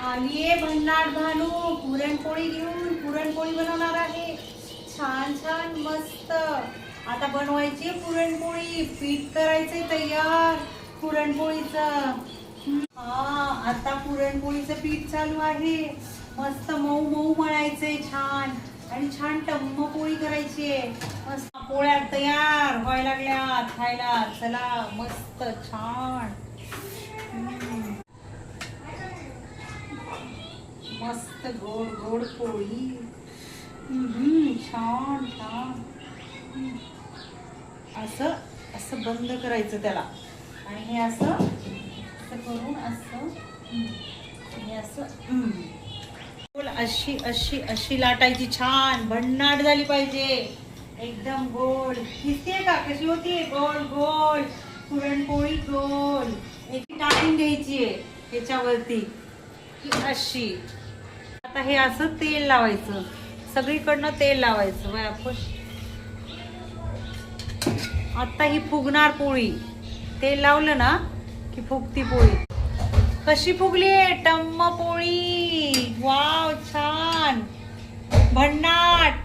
आलीये भन्नाट भानू पुरणपोळी घेऊन पुरणपोळी बनवणार आहे. छान छान मस्त. आता बनवायची पुरणपोळी. पीठ करायचंय तयार पुरणपोळीचं. हा आता पुरणपोळीचं पीठ चालू आहे. मस्त मऊ मऊ मळायचंय छान आणि छान टम्म पोळी करायची आहे. मस्त पोळ्या तयार व्हायला लागल्या खायला. चला मस्त छान. मस्त गोड गोड पोळी. छान छान. असं असं बंद करायचं त्याला आणि हे असं असं करून असं हे असं अशी अशी अशी लाटायची. छान भन्नाट झाली पाहिजे एकदम गोल. दिसते का कशी होती? गोल गोल पुरणपोळी गोल. एक टाकून घ्यायची आहे त्याच्यावरती अशी. आता हे असं तेल लावायचं सगळीकडनं तेल लावायचं बाय आपण. आता ही फुगणार पोळी. तेल लावलं ना की फुगती पोळी. कशी फुगली टम्म पोळी. वाव छान भन्नाट.